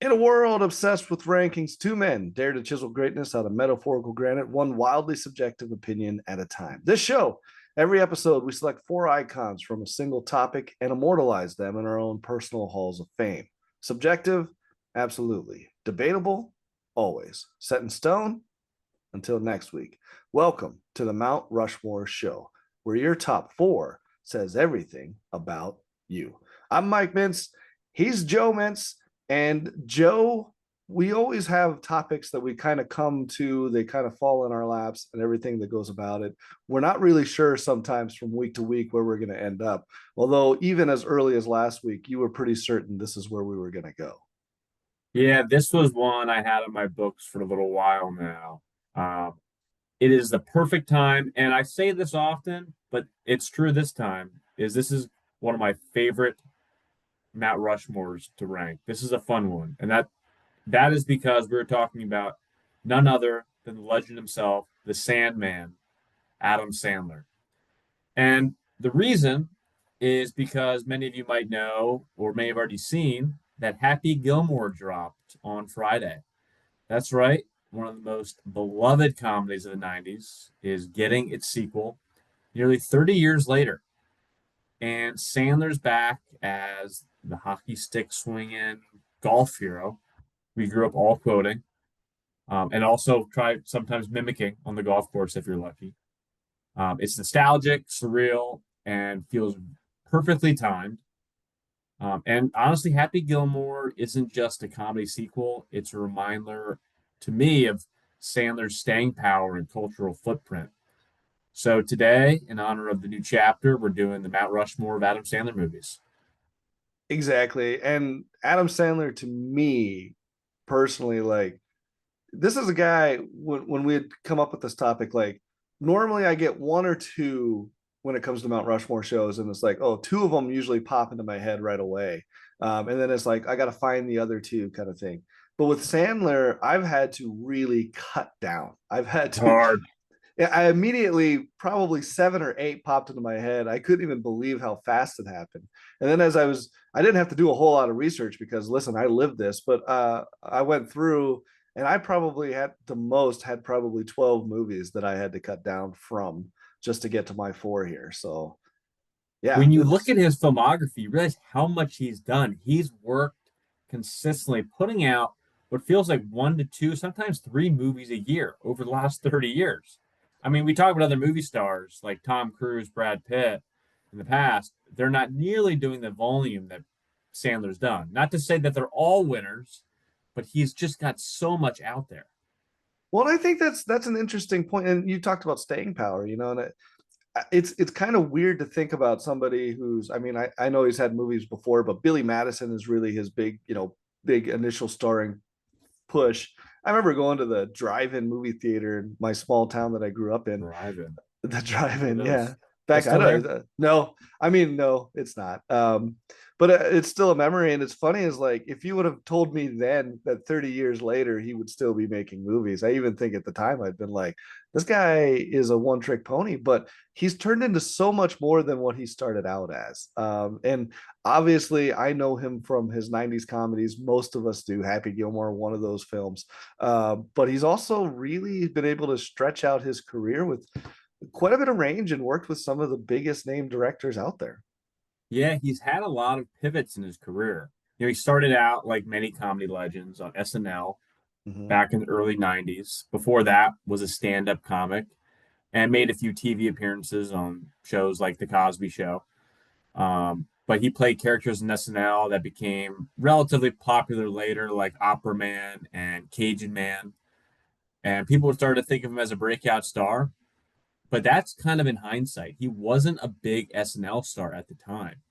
In a world obsessed with rankings, two men dare to chisel greatness out of metaphorical granite, one wildly subjective opinion at a time. This show, every episode, we select four icons from a single topic and immortalize them in our own personal halls of fame. Subjective? Absolutely. Debatable? Always. Set in stone? Until next week. Welcome to the Mount Rushmore Show, where your top four says everything about you. I'm Mike Mintz. He's Joe Mintz. And Joe, we always have topics that we kind of come to, they kind of fall in our laps and everything that goes about it. We're not really sure sometimes from week to week where we're going to end up. Although, even as early as last week, you were pretty certain this is where we were going to go. Yeah, this was one I had in my books for a little while now. It is the perfect time, and I say this often, but it's true this time, this is one of my favorite Mount Rushmores to rank. This is a fun one, and that is because we're talking about none other than the legend himself, the Sandman, Adam Sandler. And the reason is because many of you might know or may have already seen that Happy Gilmore dropped on Friday. That's right. One of the most beloved comedies of the 90s is getting its sequel nearly 30 years later. And Sandler's back as the hockey stick swinging golf hero we grew up all quoting, and also try sometimes mimicking on the golf course if you're lucky. It's nostalgic, surreal, and feels perfectly timed. And honestly, Happy Gilmore isn't just a comedy sequel, it's a reminder to me of Sandler's staying power and cultural footprint. So today, in honor of the new chapter, we're doing the Mount Rushmore of Adam Sandler movies. Exactly. And Adam Sandler, to me personally, like, this is a guy when we had come up with this topic, like, normally I get one or two when it comes to Mount Rushmore shows, and it's like, oh, two of them usually pop into my head right away. And then it's like, I got to find the other two kind of thing. But with Sandler, I've had to really cut down. I've had to, Hard. yeah, I immediately, probably seven or eight popped into my head. I couldn't even believe how fast it happened. And then I didn't have to do a whole lot of research because listen, I lived this, but I went through and I probably had probably 12 movies that I had to cut down from just to get to my four here. So yeah, When you look it's at his filmography, you realize how much he's done. He's worked consistently, putting out what feels like one to two, sometimes three movies a year over the last 30 years. I mean, we talk about other movie stars like Tom Cruise, Brad Pitt in the past. They're not nearly doing the volume that Sandler's done. Not to say that they're all winners, but he's just got so much out there. well, I think that's an interesting point. And you talked about staying power, and it's kind of weird to think about somebody who's, I mean, I know he's had movies before, but Billy Madison is really his big initial starring push. I remember going to the drive-in movie theater in my small town that I grew up in. Driving. The One of drive-in, yeah. those. That's Back, I still don't there? no, I mean, no, it's not. But it's still a memory, and it's funny is like if you would have told me then that 30 years later he would still be making movies. I even think at the time I'd been like, this guy is a one-trick pony, but he's turned into so much more than what he started out as. And obviously, I know him from his 90s comedies. Most of us do. Happy Gilmore, one of those films. But he's also really been able to stretch out his career with quite a bit of range and worked with some of the biggest name directors out there. Yeah, he's had a lot of pivots in his career. He started out like many comedy legends on SNL Mm-hmm. back in the early 90s. Before that was a stand-up comic and made a few TV appearances on shows like The Cosby Show. But he played characters in SNL that became relatively popular later, like Opera Man and Cajun Man. And people started to think of him as a breakout star. But that's kind of in hindsight. He wasn't a big SNL star at the time.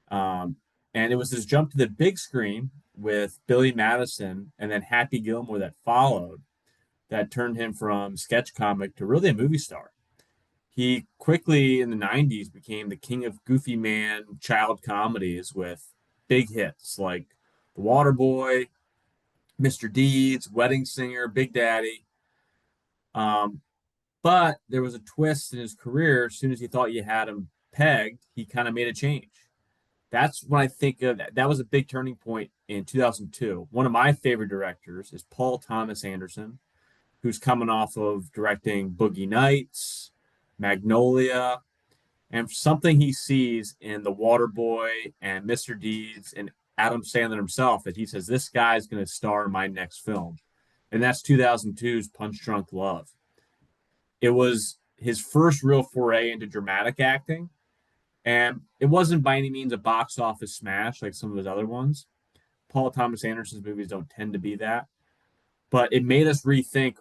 Um, and it was his jump to the big screen with Billy Madison and then Happy Gilmore that followed that turned him from sketch comic to really a movie star. He quickly in the 90s became the king of goofy man child comedies with big hits like The Waterboy, Mr. Deeds, Wedding Singer, Big Daddy. Um, but there was a twist in his career. As soon as he thought you had him pegged, he kind of made a change. That's when I think of that. That was a big turning point in 2002. One of my favorite directors is Paul Thomas Anderson, who's coming off of directing Boogie Nights, Magnolia, and something he sees in The Waterboy and Mr. Deeds and Adam Sandler himself that he says, this guy's going to star in my next film. And that's 2002's Punch Drunk Love. It was his first real foray into dramatic acting. And it wasn't by any means a box office smash like some of his other ones. Paul Thomas Anderson's movies don't tend to be that. But it made us rethink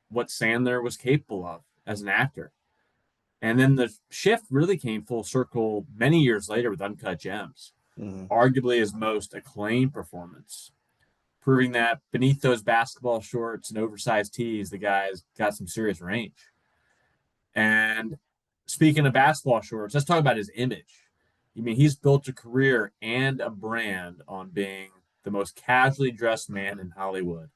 what Sandler was capable of as an actor. And then the shift really came full circle many years later with Uncut Gems, Mhm. arguably his most acclaimed performance, proving that beneath those basketball shorts and oversized tees, the guy's got some serious range. And speaking of basketball shorts, let's talk about his image. I mean, he's built a career and a brand on being the most casually dressed man in Hollywood.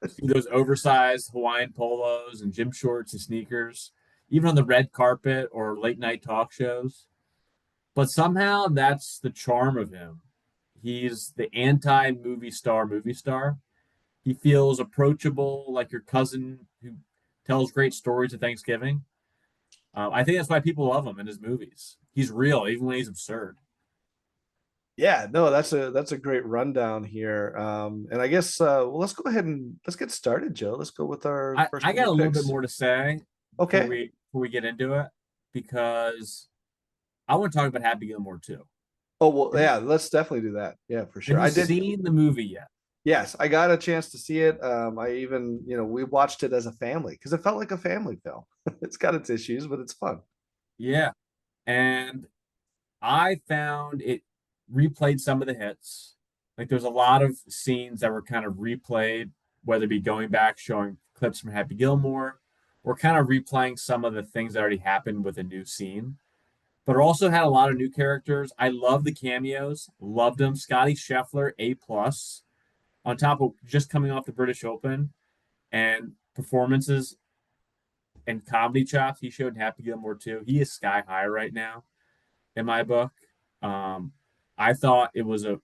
See those oversized Hawaiian polos and gym shorts and sneakers, even on the red carpet or late night talk shows. But somehow that's the charm of him. He's the anti movie star. He feels approachable, like your cousin who tells great stories at Thanksgiving. I think that's why people love him in his movies. He's real, even when he's absurd. Yeah, no, that's a great rundown here. And I guess well, let's go ahead and let's get started, Joe. Let's go with our first I got movie a little bit picks. more to say Okay. before we get into it because I want to talk about Happy Gilmore too. Oh well, Have you yeah, let's definitely do that. Yeah, for have sure. you I did. seen the movie yet? Yes, I got a chance to see it. I even, we watched it as a family because it felt like a family film. It's got its issues, but it's fun. Yeah. And I found it replayed some of the hits. Like there's a lot of scenes that were kind of replayed, whether it be going back, showing clips from Happy Gilmore, or kind of replaying some of the things that already happened with a new scene. But it also had a lot of new characters. I love the cameos, loved them. Scotty Scheffler, A plus, on top of just coming off the British Open and performances and comedy chops he showed in Happy Gilmore too. He is sky high right now in my book. Um, I thought it was a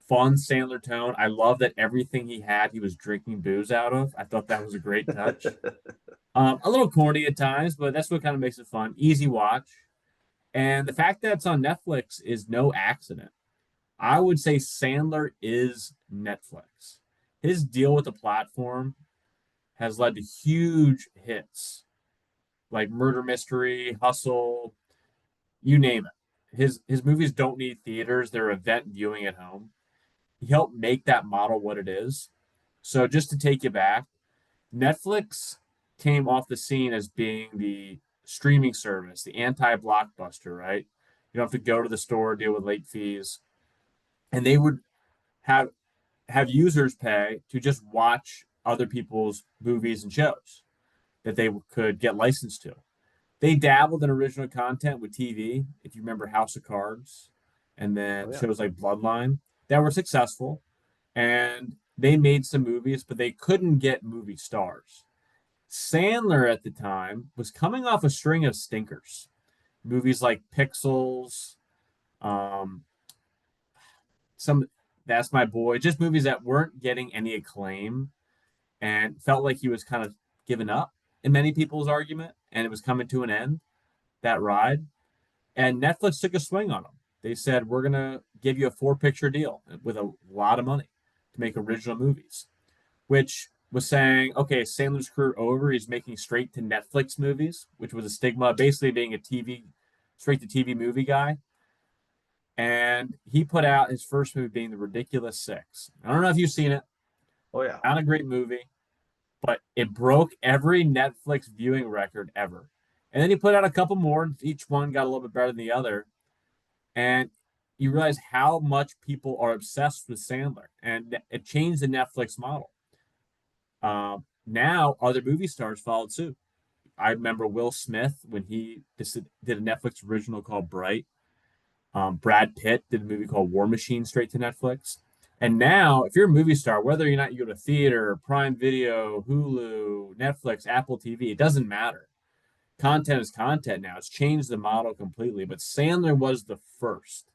fun Sandler tone. I love that everything he had, he was drinking booze out of. I thought that was a great touch. A little corny at times, but that's what kind of makes it fun. Easy watch. And the fact that it's on Netflix is no accident. I would say Sandler is Netflix. His deal with the platform has led to huge hits like Murder Mystery, Hustle, you name it. His movies don't need theaters; they're event viewing at home. He helped make that model what it is. So just to take you back, Netflix came off the scene as being the streaming service, the anti-blockbuster, right? You don't have to go to the store, deal with late fees, and they would have have users pay to just watch other people's movies and shows that they could get licensed to. They dabbled in original content with TV, if you remember House of Cards, and Oh then yeah. shows like Bloodline that were successful. And they made some movies, but they couldn't get movie stars. Sandler at the time was coming off a string of stinkers. Movies like Pixels, um, some That's My Boy, just movies that weren't getting any acclaim and felt like he was kind of giving up in many people's argument and it was coming to an end, that ride. And Netflix took a swing on them. They said, we're going to give you a four-picture deal with a lot of money to make original movies, which was saying, okay, Sandler's career over. He's making straight to Netflix movies, which was a stigma, basically being a straight to TV movie guy. And he put out his first movie being The Ridiculous Six. I don't know if you've seen it. Oh yeah. Not a great movie, but it broke every Netflix viewing record ever. And then he put out a couple more, and each one got a little bit better than the other. And you realize how much people are obsessed with Sandler, and it changed the Netflix model. Now other movie stars followed suit. I remember Will Smith when he did a Netflix original called Bright. Brad Pitt did a movie called War Machine straight to Netflix. And now, if you're a movie star, whether or not you go to theater, Prime Video, Hulu, Netflix, Apple TV, it doesn't matter. Content is content now. It's changed the model completely. But Sandler was the first.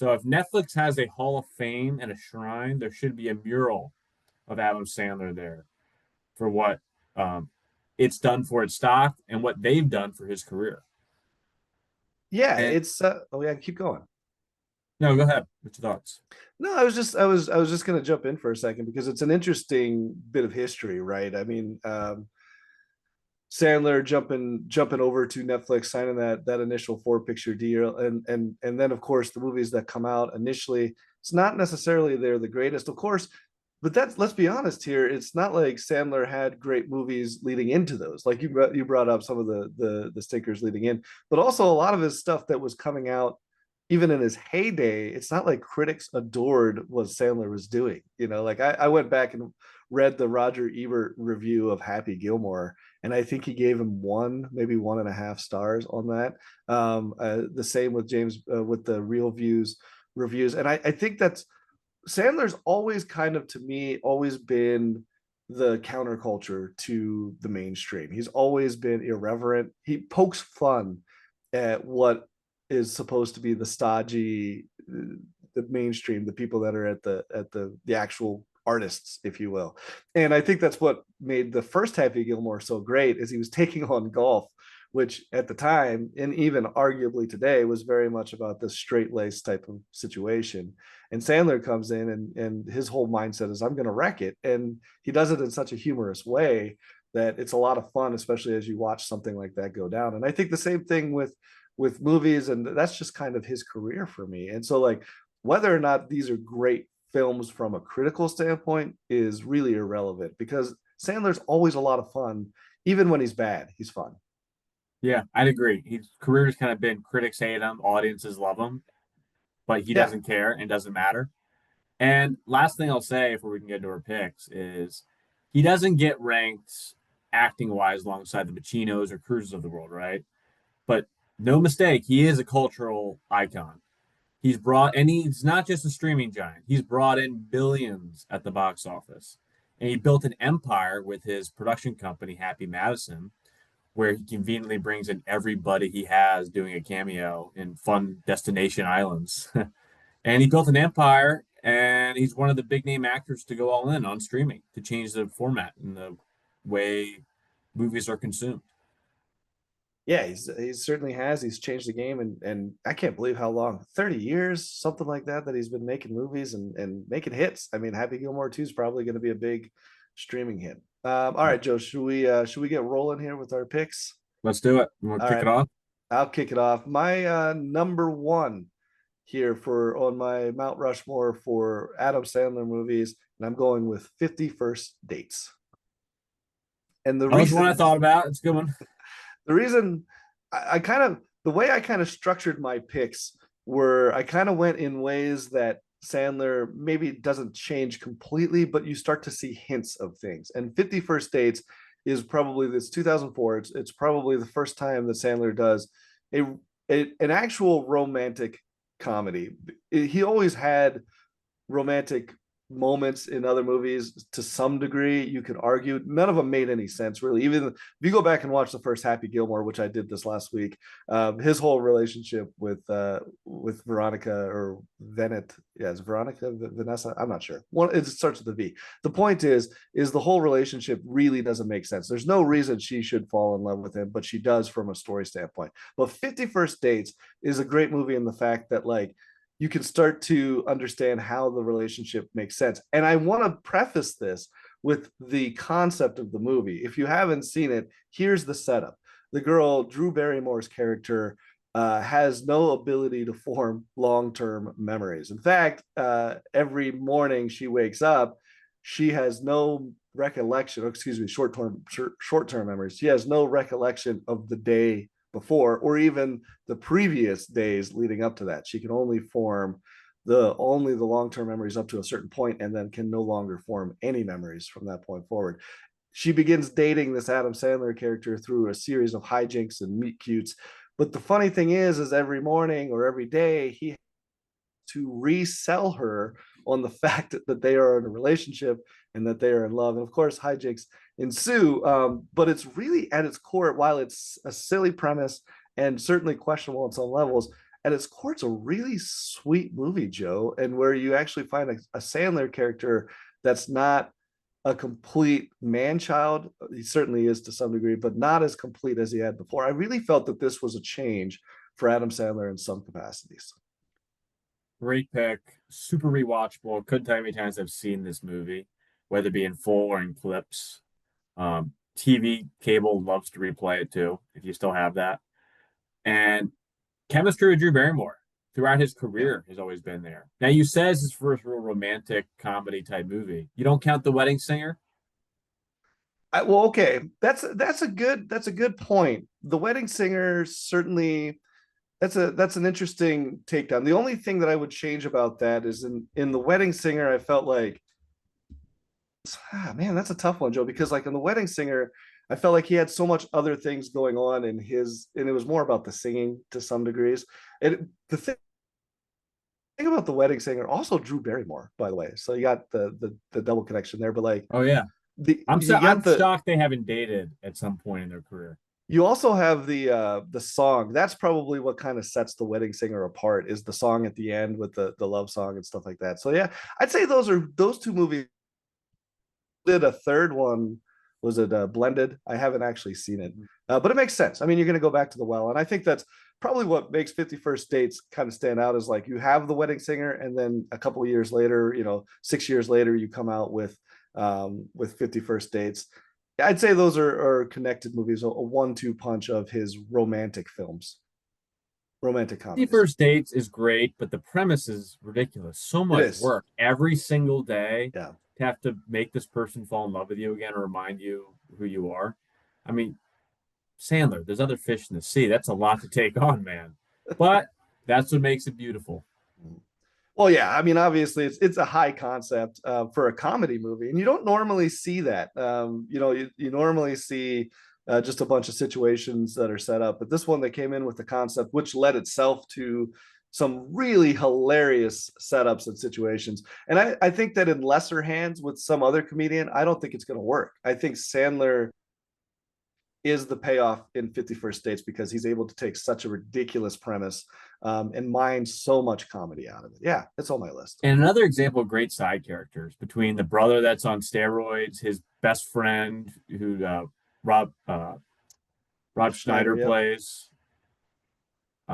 So if Netflix has a Hall of Fame and a shrine, there should be a mural of Adam Sandler there for what um, it's done for its stock and what they've done for his career. Yeah, And it's oh yeah, keep going. no, go ahead. What's your thoughts? No, I was just gonna jump in for a second because it's an interesting bit of history, right? I mean, Sandler jumping over to Netflix, signing that initial four picture deal, and then of course the movies that come out initially, it's not necessarily they're the greatest, of course, but that's, let's be honest here, it's not like Sandler had great movies leading into those. Like you brought up some of the stinkers leading in, but also a lot of his stuff that was coming out even in his heyday, it's not like critics adored what Sandler was doing. You know, like I went back and read the Roger Ebert review of Happy Gilmore, and I think he gave him one, maybe 1.5 stars on that. The same with James with the Real Views reviews, and I think that's Sandler's always kind of, to me, always been the counterculture to the mainstream. He's always been irreverent. He pokes fun at what is supposed to be the stodgy, the mainstream, the people that are at the actual artists, if you will. And I think that's what made the first Happy Gilmore so great, is he was taking on golf, which at the time and even arguably today was very much about this straight laced type of situation. And Sandler comes in and his whole mindset is I'm going to wreck it, and he does it in such a humorous way that it's a lot of fun, especially as you watch something like that go down. And I think the same thing with movies, and that's just kind of his career for me. And so like whether or not these are great films from a critical standpoint is really irrelevant, because Sandler's always a lot of fun. Even when he's bad, he's fun. Yeah, I'd agree. His career has kind of been critics hate him, audiences love him, but he Yeah. doesn't care and doesn't matter. And last thing I'll say before we can get into our picks is he doesn't get ranked acting wise alongside the Pacinos or Cruzes of the world, right? But no mistake, he is a cultural icon. And he's not just a streaming giant. He's brought in billions at the box office. And he built an empire with his production company, Happy Madison, where he conveniently brings in everybody he has doing a cameo in fun destination islands. And he built an empire, and he's one of the big name actors to go all in on streaming to change the format and the way movies are consumed. Yeah, he certainly has. He's changed the game, and I can't believe how long, 30 years, something like that he's been making movies and making hits. I mean, Happy Gilmore 2 is probably going to be a big streaming hit. All right, Joe, should we get rolling here with our picks? Let's do it. You want All to kick right, it off? I'll kick it off. My number one here for on my Mount Rushmore for Adam Sandler movies, and I'm going with 51st Dates. And That was one I thought about. It's a good one. the reason I kind of, the way I kind of structured my picks were, I kind of went in ways that Sandler maybe doesn't change completely, but you start to see hints of things. And 51st Dates is probably this 2004. It's probably the first time that Sandler does a, an actual romantic comedy. He always had romantic moments in other movies to some degree. You could argue none of them made any sense really. Even if you go back and watch the first Happy Gilmore, which I did this last week, his whole relationship with Veronica or Venet, yeah, it's Veronica, Vanessa, I'm not sure. One, it starts with a V. The point is the whole relationship really doesn't make sense. There's no reason she should fall in love with him, but she does from a story standpoint. But 51st Dates is a great movie in the fact that like you can start to understand how the relationship makes sense. And I want to preface this with the concept of the movie. If you haven't seen it, here's the setup. The girl, Drew Barrymore's character, has no ability to form long-term memories. In fact, every morning she wakes up, she has no recollection, excuse me, short-term memories. She has no recollection of the day before or even the previous days leading up to that. She can only form only the long-term memories up to a certain point, and then can no longer form any memories from that point forward. She begins dating this Adam Sandler character through a series of hijinks and meet cutes. But the funny thing is every morning or every day he to resell her on the fact that they are in a relationship and that they are in love. And of course, hijinks ensue. But it's really at its core, while it's a silly premise and certainly questionable on some levels, at its core, it's a really sweet movie, Joe, and where you actually find a Sandler character that's not a complete man child. He certainly is to some degree, but not as complete as he had before. I really felt that this was a change for Adam Sandler in some capacities. Great pick. Super rewatchable. Couldn't tell you how many times I've seen this movie, whether it be in full or in clips. TV cable loves to replay it too, if you still have that. And chemistry with Drew Barrymore throughout his Yeah. career has always been there. Now, you said it's his first real romantic comedy type movie. You don't count The Wedding Singer? Well, okay, that's a good point. The Wedding Singer certainly that's an interesting takedown. The only thing that I would change about that is in The Wedding Singer, I felt like, man, that's a tough one, Joe, because like in The Wedding Singer, I felt like he had so much other things going on in his, and it was more about the singing to some degrees. And the thing about The Wedding Singer, also Drew Barrymore, by the way. So you got the double connection there, but like Oh yeah. you I'm got shocked they haven't dated at some point in their career. you also have the song. That's probably what kind of sets The Wedding Singer apart, is the song at the end with the love song and stuff like that. So yeah, I'd say those two movies. Did a third one, was it Blended? I haven't actually seen it, but it makes sense. I mean, you're going to go back to The Well, and I think that's probably what makes 51st Dates kind of stand out, is like you have The Wedding Singer, and then a couple of years later, 6 years later, you come out with 51st Dates. I'd say those are connected movies, a 1-2 punch of his romantic films, romantic comedies. First Dates is great, but the premise is ridiculous. So It much is. work every single day Yeah. to have to make this person fall in love with you again or remind you who you are. I mean, Sandler, there's other fish in the sea. That's a lot to take on, man. But that's what makes it beautiful. Well, yeah, I mean, obviously, it's a high concept for a comedy movie, and you don't normally see that. You normally see just a bunch of situations that are set up, but this one that came in with the concept, which led itself to some really hilarious setups and situations. And I think that in lesser hands with some other comedian, I don't think it's going to work. I think Sandler is the payoff in 51st Dates, because he's able to take such a ridiculous premise and mine so much comedy out of it. Yeah, it's on my list. And another example of great side characters between the brother that's on steroids, his best friend who Rob Rob Schneider, Schneider yep. plays.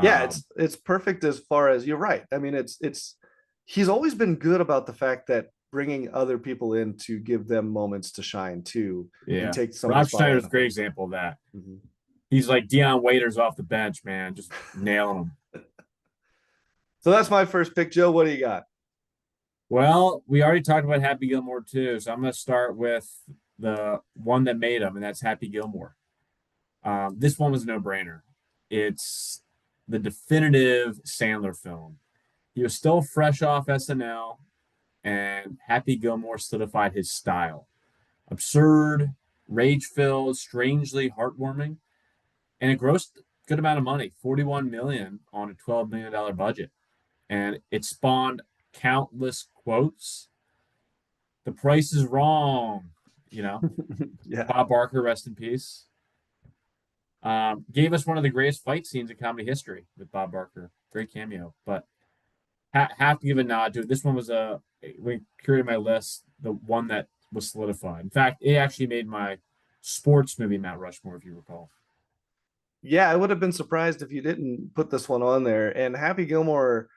Yeah, Um, it's perfect as far as, you're right. I mean, it's he's always been good about the fact that bringing other people in to give them moments to shine too, and yeah, take some of the Rob spotlight Schneider's a off great them. example of that. Mhm. He's like Deion Waiters off the bench, man, just nailing them. So that's my first pick, Joe. What do you got? Well, we already talked about Happy Gilmore too, so I'm going to start with the one that made him, and that's Happy Gilmore. This one was a no-brainer. It's the definitive Sandler film. He was still fresh off SNL, and Happy Gilmore solidified his style. Absurd, rage-filled, strangely heartwarming, and it grossed a good amount of money, 41 million on a $12 million budget, and it spawned countless quotes. The price is wrong, you know. Yeah. Bob Barker, rest in peace. Gave us one of the greatest fight scenes in comedy history with Bob Barker. Great cameo, but have to give a nod to it. This one was when I curated my list, the one that was solidified. In fact, it actually made my sports movie Mount Rushmore, if you recall. Yeah, I would have been surprised if you didn't put this one on there. And Happy Gilmore,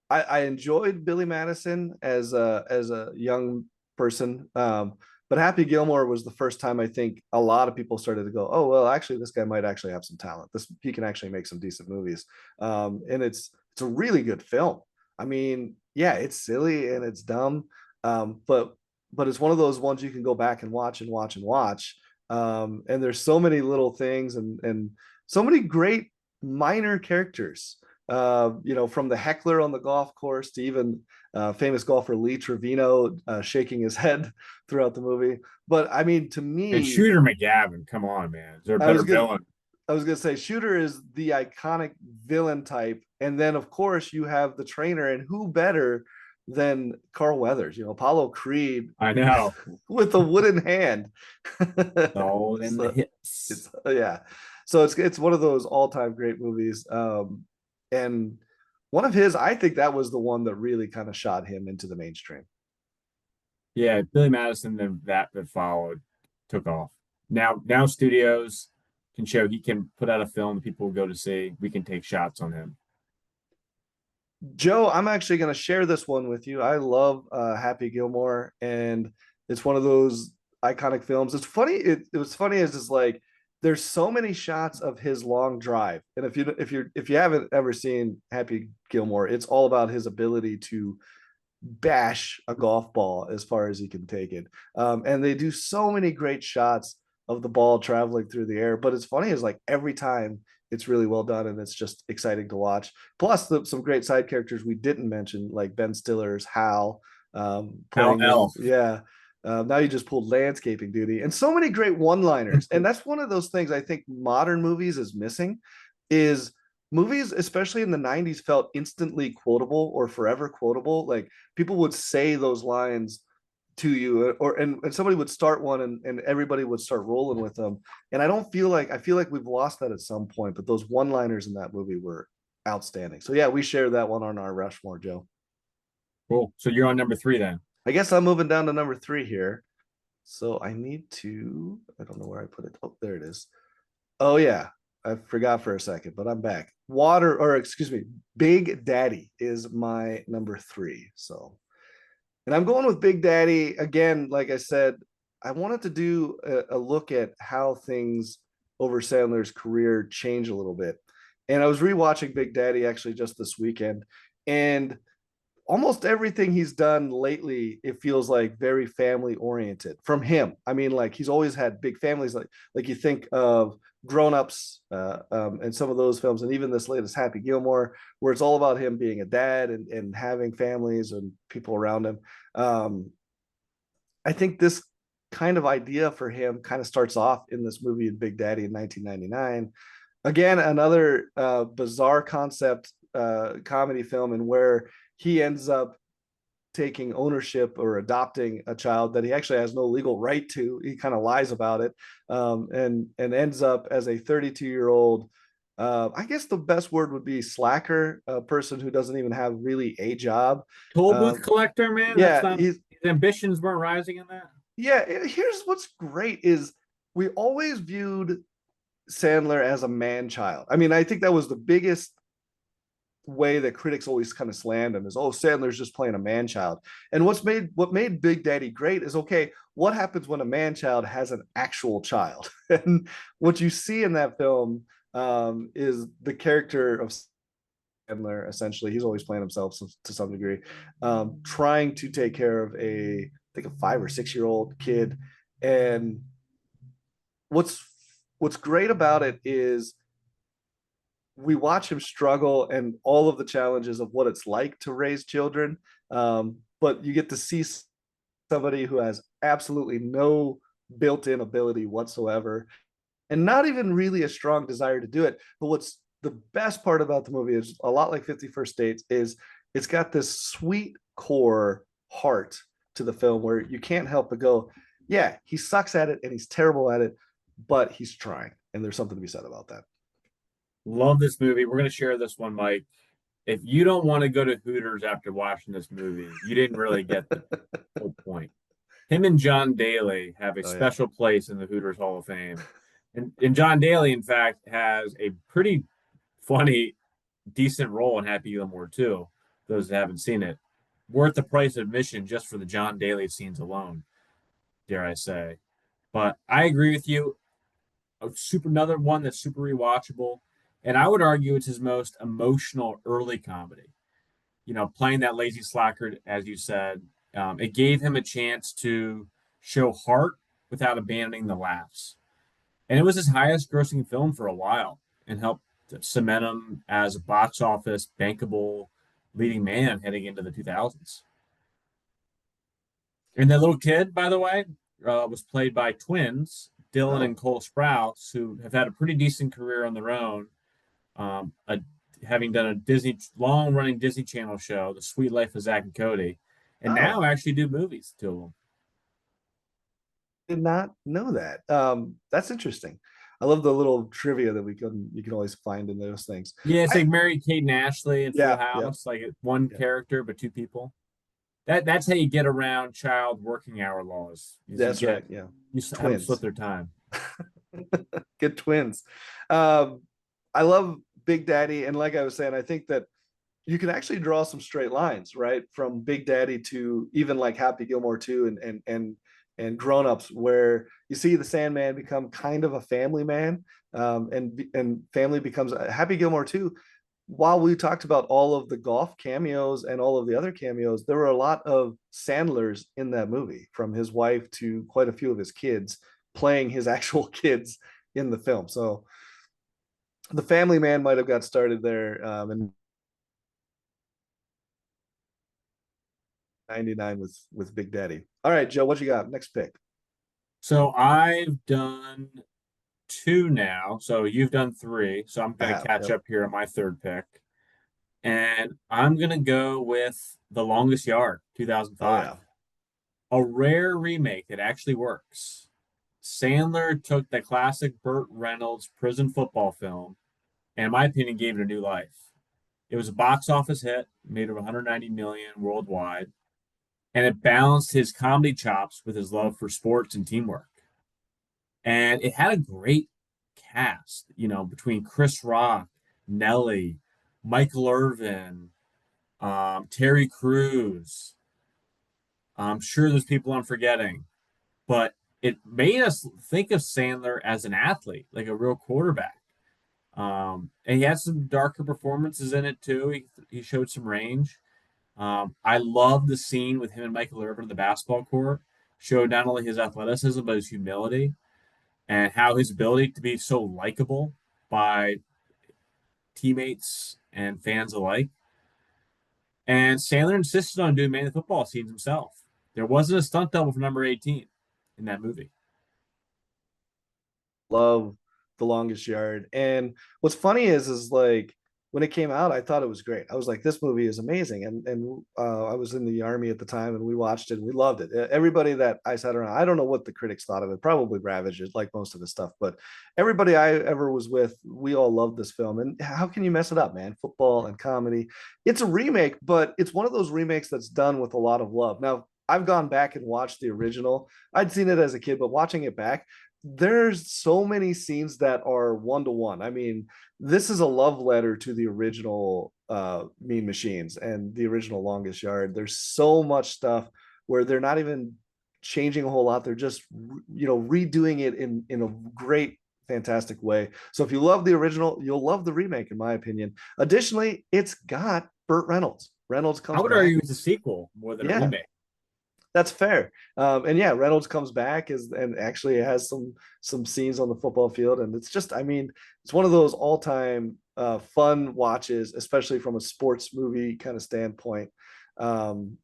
I enjoyed Billy Madison as a young person. But Happy Gilmore was the first time I think a lot of people started to go, oh well, actually this guy might actually have some talent. He can actually make some decent movies. And it's a really good film. I mean, yeah, it's silly and it's dumb. But it's one of those ones you can go back and watch and watch and watch. And there's so many little things and so many great minor characters, from the heckler on the golf course to even famous golfer Lee Trevino shaking his head throughout the movie. But I mean, to And me, Shooter McGavin, come on, man. Is there a I better was gonna villain? I was gonna say Shooter is the iconic villain type, and then of course you have the trainer, and who better than Carl Weathers? Apollo Creed I know. with a wooden hand. All in the So hits. it's yeah, so it's one of those all time great movies. And one of his, I think that was the one that really kind of shot him into the mainstream. Yeah, Billy Madison, then that followed took off. Now studios can show he can put out a film that people will go to see. We can take shots on him. Joe, I'm actually going to share this one with you. I love Happy Gilmore, and it's one of those iconic films. It's funny. It was funny as is like there's so many shots of his long drive, and if you haven't ever seen Happy Gilmore, it's all about his ability to bash a golf ball as far as he can take it. And they do so many great shots of the ball traveling through the air. But it's funny is like every time it's really well done and it's just exciting to watch. Plus some great side characters we didn't mention, like Ben Stiller's Hal Al playing Elf. yeah. Now you just pulled landscaping duty and so many great one-liners. And that's one of those things I think modern movies is missing is movies, especially in the 90s, felt instantly quotable or forever quotable. Like people would say those lines to you and somebody would start one and everybody would start rolling with them. And I feel like we've lost that at some point, but those one-liners in that movie were outstanding. So yeah, we share that one on our Rushmore, Joe. Cool. So you're on number three then. I guess I'm moving down to number 3 here. So I need to, I don't know where I put it. Oh, there it is. Oh yeah, I forgot for a second, but I'm back. Big Daddy is my number 3. So, and I'm going with Big Daddy again. Like I said, I wanted to do a look at how things over Sandler's career change a little bit. And I was rewatching Big Daddy actually just this weekend, and almost everything he's done lately, it feels like very family oriented from him. I mean, like he's always had big families, like you think of Grown Ups and some of those films, and even this latest Happy Gilmore, where it's all about him being a dad and having families and people around him. I think this kind of idea for him kind of starts off in this movie Big Daddy in 1999. Again, another bizarre concept comedy film, and where he ends up taking ownership or adopting a child that he actually has no legal right to. He kind of lies about it, and ends up as a 32-year-old. I guess the best word would be slacker, a person who doesn't even have really a job. Toll booth Um, collector, man. That's yeah, not his ambitions weren't rising in that. yeah. Here's what's great is we always viewed Sandler as a man child. I mean, I think that was the biggest way that critics always kind of slammed him is, oh, Sandler's just playing a man child. And what made Big Daddy great is, okay, what happens when a man child has an actual child? And what you see in that film is the character of Sandler. Essentially, he's always playing himself to some degree, trying to take care of I think a 5 or 6 year old kid. And what's great about it is we watch him struggle and all of the challenges of what it's like to raise children. But you get to see somebody who has absolutely no built-in ability whatsoever and not even really a strong desire to do it. But what's the best part about the movie is a lot like 51st Dates is it's got this sweet core heart to the film where you can't help but go, yeah, he sucks at it and he's terrible at it, but he's trying. And there's something to be said about that. Love this movie. We're gonna share this one, Mike. If you don't want to go to Hooters after watching this movie, you didn't really get the whole point. Him and John Daly have a Oh yeah. special place in the Hooters Hall of Fame. And John Daly, in fact, has a pretty funny, decent role in Happy Gilmore too. Those that haven't seen it, worth the price of admission just for the John Daly scenes alone, dare I say. But I agree with you. Another one that's super rewatchable, and I would argue it's his most emotional early comedy. Playing that lazy slacker, as you said, it gave him a chance to show heart without abandoning the laughs. And it was his highest grossing film for a while and helped cement him as a box office bankable leading man heading into the 2000s. And that little kid, by the way, was played by twins, Dylan Oh, and Cole Sprouse, who have had a pretty decent career on their own, um, a, having done a long-running Disney Channel show, The Sweet Life of Zach and Cody, and now oh, actually do movies, two of them. did not know that. That's interesting. I love the little trivia that you can always find in those things. Yeah, it's I like Mary Kate and Ashley in Full Yeah, yeah, House, like one yeah. character but two people. That's how you get around child working hour laws. Is That's right. Yeah, have them split twins. their time. Get twins. Um, I love Big Daddy, and like I was saying, I think that you can actually draw some straight lines, right, from Big Daddy to even like Happy Gilmore 2 and Grown Ups, where you see the Sandman become kind of a family man, and family becomes Happy Gilmore 2. While we talked about all of the golf cameos and all of the other cameos, there were a lot of Sandlers in that movie, from his wife to quite a few of his kids playing his actual kids in the film. So the Family Man might have got started there in '99 with Big Daddy. All right, Joe, what you got? Next pick. So I've done two now. So you've done three. So I'm I going to have. catch Yep. up here at my third pick. And I'm going to go with The Longest Yard, Oh 2005. yeah. A rare remake that actually works. Sandler took the classic Burt Reynolds prison football film and, in my opinion, gave it a new life. It was a box office hit, made over 190 million worldwide, and it balanced his comedy chops with his love for sports and teamwork. And it had a great cast, between Chris Rock, Nelly, Michael Irvin, Terry Crews. I'm sure there's people I'm forgetting, but it made us think of Sandler as an athlete, like a real quarterback. And he had some darker performances in it too. He showed some range. I love the scene with him and Michael Irvin in the basketball court. Showed not only his athleticism but his humility and how his ability to be so likable by teammates and fans alike. And Sandler insisted on doing many of the football scenes himself. There wasn't a stunt double for number 18 in that movie. Love The Longest Yard. And what's funny is like when it came out, I thought it was great. I was like, this movie is amazing. And I was in the army at the time, and we watched it and we loved it. Everybody that I sat around, I don't know what the critics thought of it, probably ravaged it like most of the stuff, but everybody I ever was with, we all loved this film. And how can you mess it up, man? Football and comedy. It's a remake, but it's one of those remakes that's done with a lot of love. Now, I've gone back and watched the original. I'd seen it as a kid, but watching it back, there's so many scenes that are one to one. I mean, this is a love letter to the original Mean Machines and the original Longest Yard. There's so much stuff where they're not even changing a whole lot. They're just redoing it in a great, fantastic way. So if you love the original, you'll love the remake, in my opinion. Additionally, it's got Burt Reynolds. Reynolds I comes would back. argue it's a sequel more than a Yeah, remake. that's fair. And yeah, Reynolds comes back and actually has some scenes on the football field, and it's just, I mean, it's one of those all time fun watches, especially from a sports movie kind of standpoint. Um,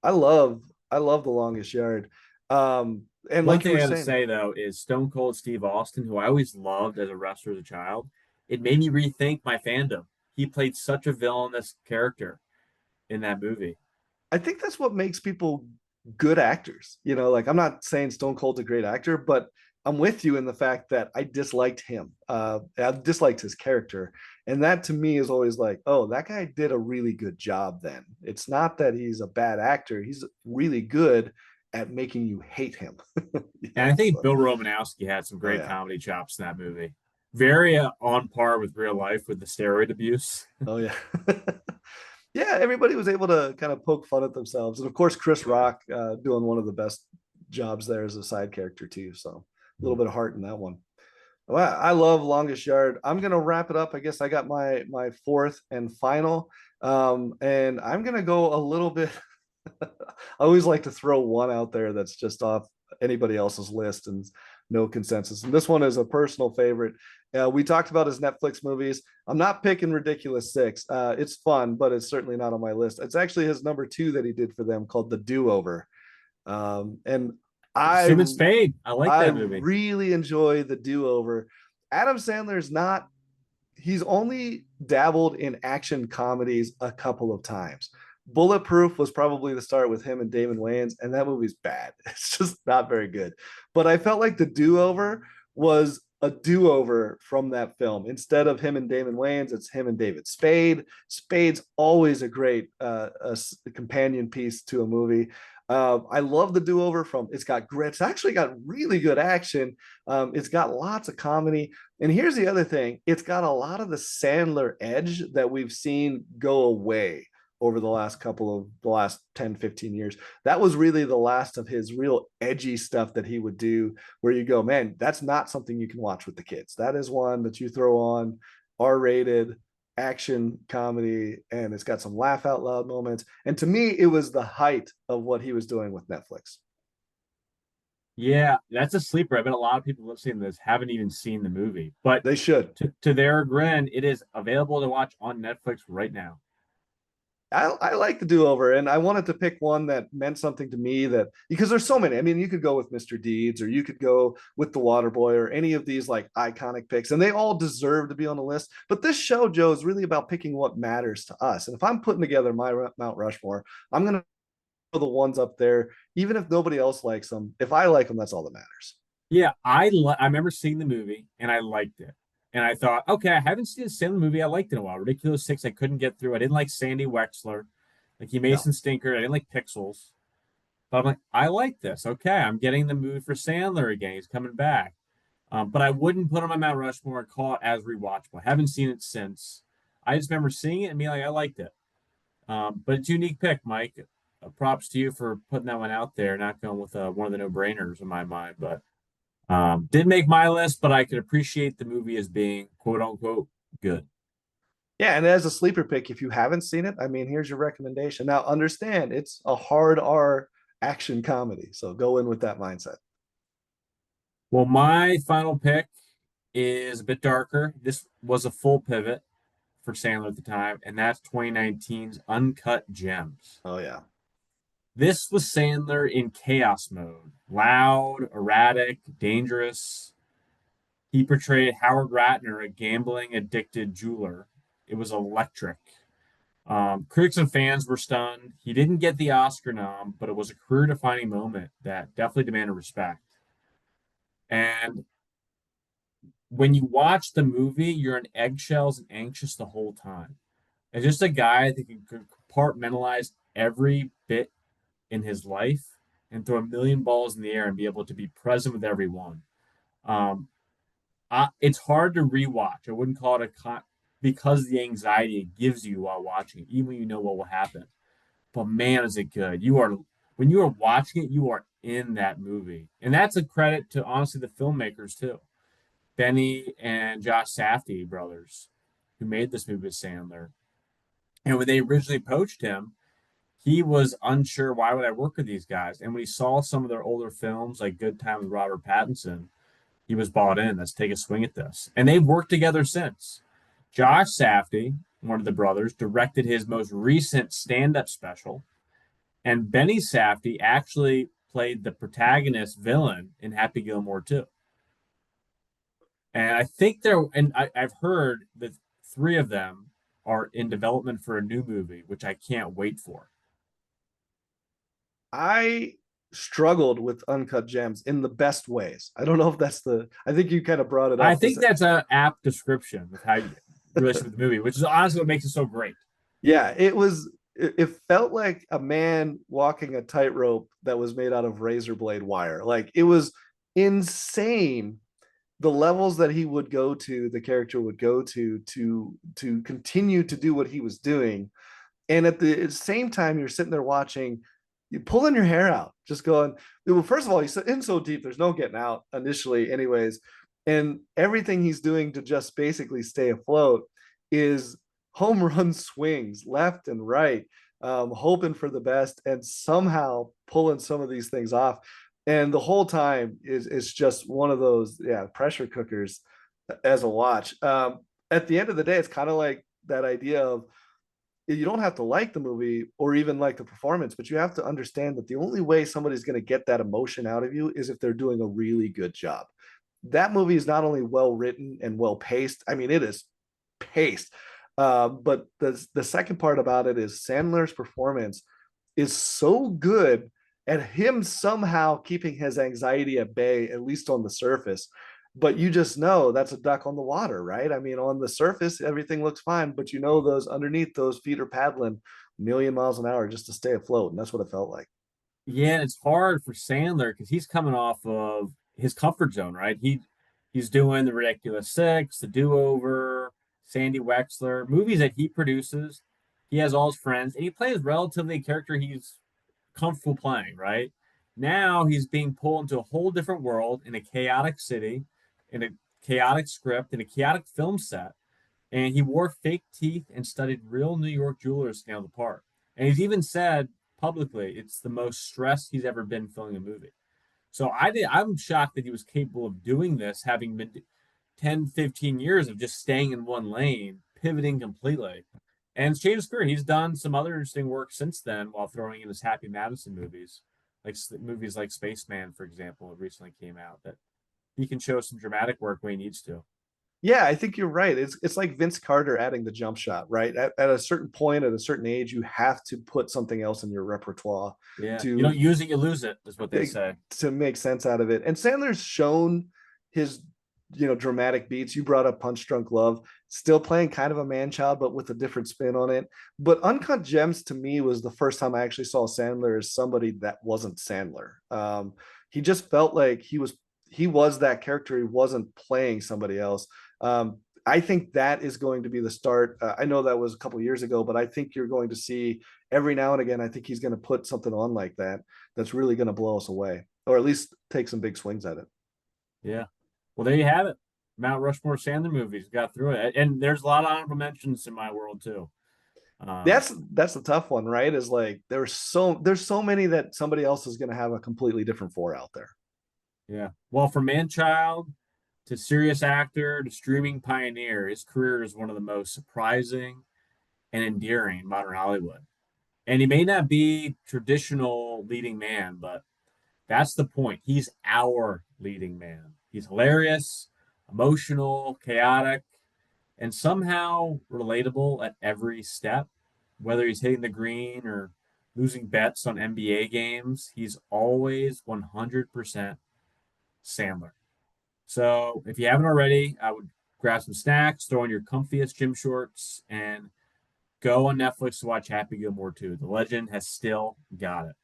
I love I love The Longest Yard. And One like you thing were I gotta saying, say though is Stone Cold Steve Austin, who I always loved as a wrestler as a child, it made me rethink my fandom. He played such a villainous character in that movie. I think that's what makes people good actors. Like I'm not saying Stone Cold's a great actor, but I'm with you in the fact that I disliked him. I disliked his character. And that to me is always like, oh, that guy did a really good job then. It's not that he's a bad actor. He's really good at making you hate him. And I think So, Bill Romanowski had some oh great yeah. comedy chops in that movie. Very on par with real life with the steroid abuse. Oh yeah. Yeah, everybody was able to kind of poke fun at themselves. And of course, Chris Rock doing one of the best jobs there as a side character too. So a little bit of heart in that one. Well, I love Longest Yard. I'm gonna wrap it up. I guess I got my fourth and final. And I'm gonna go a little bit. I always like to throw one out there that's just off anybody else's list and no consensus. And this one is a personal favorite. We talked about his Netflix movies. I'm not picking Ridiculous Six. It's fun, but it's certainly not on my list. It's actually his number two that he did for them called The Do Over. And I Assuming Spade. I like I that movie. really enjoy The Do Over. Adam Sandler's not. He's only dabbled in action comedies a couple of times. Bulletproof was probably the start with him and Damon Wayans, and that movie's bad. It's just not very good. But I felt like The Do Over was a do-over from that film. Instead of him and Damon Wayans, it's him and David Spade. Spade's always a great companion piece to a movie. I love the do-over from. It's got grit. It's actually got really good action. It's got lots of comedy. And here's the other thing: it's got a lot of the Sandler edge that we've seen go away over the last 10, 15 years. That was really the last of his real edgy stuff that he would do, where you go, man, that's not something you can watch with the kids. That is one that you throw on, R-rated action comedy, and it's got some laugh out loud moments. And to me, it was the height of what he was doing with Netflix. Yeah, that's a sleeper. I bet a lot of people listening to this haven't even seen the movie. But They should. to their grin, it is available to watch on Netflix right now. I like the do-over, and I wanted to pick one that meant something to me, that because there's so many. I mean, you could go with Mr. Deeds, or you could go with The Waterboy, or any of these like iconic picks, and they all deserve to be on the list. But this show, Joe, is really about picking what matters to us. And if I'm putting together my Mount Rushmore, I'm going to put the ones up there, even if nobody else likes them. If I like them, that's all that matters. Yeah, I remember seeing the movie and I liked it. And I thought, okay, I haven't seen a Sandler movie I liked in a while. Ridiculous Six, I couldn't get through. I didn't like Sandy Wexler. Like he made No, some stinker. I didn't like Pixels. But I'm like, I like this. Okay, I'm getting the mood for Sandler again. He's coming back. But I wouldn't put on my Mount Rushmore and call it as rewatchable. I haven't seen it since. I just remember seeing it and being like, I liked it. But it's a unique pick, Mike. Props to you for putting that one out there, not going with one of the no-brainers in my mind. But didn't make my list, but I could appreciate the movie as being quote unquote good. yeah, and as a sleeper pick, if you haven't seen it, I mean, here's your recommendation. Now, understand it's a hard R action comedy, so go in with that mindset. Well, my final pick is a bit darker. This was a full pivot for Sandler at the time, and that's 2019's Uncut Gems. Oh yeah. This was Sandler in chaos mode, loud, erratic, dangerous. He portrayed Howard Ratner, a gambling addicted jeweler. It was electric. Critics and fans were stunned. He didn't get the Oscar nom, but it was a career defining moment that definitely demanded respect. And when you watch the movie, you're in eggshells and anxious the whole time. It's just a guy that can compartmentalize every bit in his life and throw a million balls in the air and be able to be present with everyone. Um, it's hard to rewatch. I wouldn't call it because the anxiety it gives you while watching it, even when you know what will happen. But man, is it good! When you are watching it, you are in that movie, and that's a credit to honestly the filmmakers too, Benny and Josh Safdie brothers, who made this movie with Sandler. And when they originally poached him, he was unsure, why would I work with these guys? And when he saw some of their older films, like Good Time with Robert Pattinson, he was bought in. Let's take a swing at this. And they've worked together since. Josh Safdie, one of the brothers, directed his most recent stand-up special. And Benny Safdie actually played the protagonist villain in Happy Gilmore too. And I think I've heard that three of them are in development for a new movie, which I can't wait for. I struggled with Uncut Gems in the best ways. I don't know if that's I think you kind of brought it I up. think that's an apt description of how you relate with the movie, which is honestly what makes it so great. Yeah, it felt like a man walking a tightrope that was made out of razor blade wire. Like it was insane the levels that he would go to, the character would go to continue to do what he was doing. And at the same time, you're sitting there watching, you pulling your hair out, just going, well, first of all, he's in so deep, there's no getting out initially, anyways. And everything he's doing to just basically stay afloat is home run swings left and right, hoping for the best and somehow pulling some of these things off. And the whole time is just one of those, yeah, pressure cookers as a watch. At the end of the day, it's kind of like that idea of, you don't have to like the movie or even like the performance, but you have to understand that the only way somebody's going to get that emotion out of you is if they're doing a really good job. That movie is not only well written and well paced. I mean, it is paced. But the second part about it is Sandler's performance is so good at him somehow keeping his anxiety at bay, at least on the surface. but you just know that's a duck on the water, right? I mean, on the surface, everything looks fine, but you know those underneath, those feet are paddling a million miles an hour just to stay afloat. And that's what it felt like. Yeah, and it's hard for Sandler because he's coming off of his comfort zone, right? He's doing the Ridiculous Six, the Do Over, Sandy Wexler, movies that he produces. He has all his friends, and he plays relatively a character he's comfortable playing, right? Now he's being pulled into a whole different world in a chaotic city, in a chaotic script, in a chaotic film set. And he wore fake teeth and studied real New York jewelers to nail the part. And he's even said publicly it's the most stressed he's ever been filming a movie. So I'm shocked that he was capable of doing this, having been 10, 15 years of just staying in one lane, pivoting completely. And it's changed his career. He's done some other interesting work since then while throwing in his Happy Madison movies, like movies like Spaceman, for example, recently came out, that he can show some dramatic work when he needs to. Yeah, I think you're right. It's like Vince Carter adding the jump shot, right? At a certain point, at a certain age, you have to put something else in your repertoire Yeah. You to don't use it, you lose it, is what they say. to make sense out of it. And Sandler's shown his dramatic beats. You brought up Punch Drunk Love, still playing kind of a man child, but with a different spin on it. But Uncut Gems to me was the first time I actually saw Sandler as somebody that wasn't Sandler. He just felt like he was that character. He wasn't playing somebody else. I think that is going to be the start. I know that was a couple of years ago, but I think you're going to see every now and again. I think he's going to put something on like that that's really going to blow us away, or at least take some big swings at it. Yeah. Well, there you have it. Mount Rushmore Sandler movies got through it, and there's a lot of honorable mentions in my world too. Um, That's the tough one, right? Is like there's so many that somebody else is going to have a completely different four out there. yeah. Well, from man child to serious actor to streaming pioneer, his career is one of the most surprising and endearing in modern Hollywood. And he may not be traditional leading man, but that's the point. He's our leading man. He's hilarious, emotional, chaotic, and somehow relatable at every step. Whether he's hitting the green or losing bets on NBA games, he's always 100% Sandler. So if you haven't already, I would grab some snacks, throw on your comfiest gym shorts, and go on Netflix to watch Happy Gilmore 2. The legend has still got it.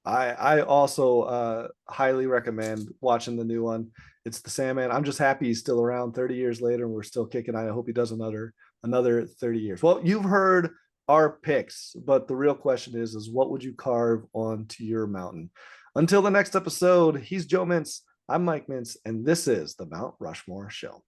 I also highly recommend watching the new one. It's the Sandman. I'm just happy he's still around 30 years later and we're still kicking. I hope he does another 30 years. Well, you've heard our picks, but the real question is what would you carve onto your mountain? Until the next episode, he's Joe Mintz. I'm Mike Mintz, and this is the Mount Rushmore Show.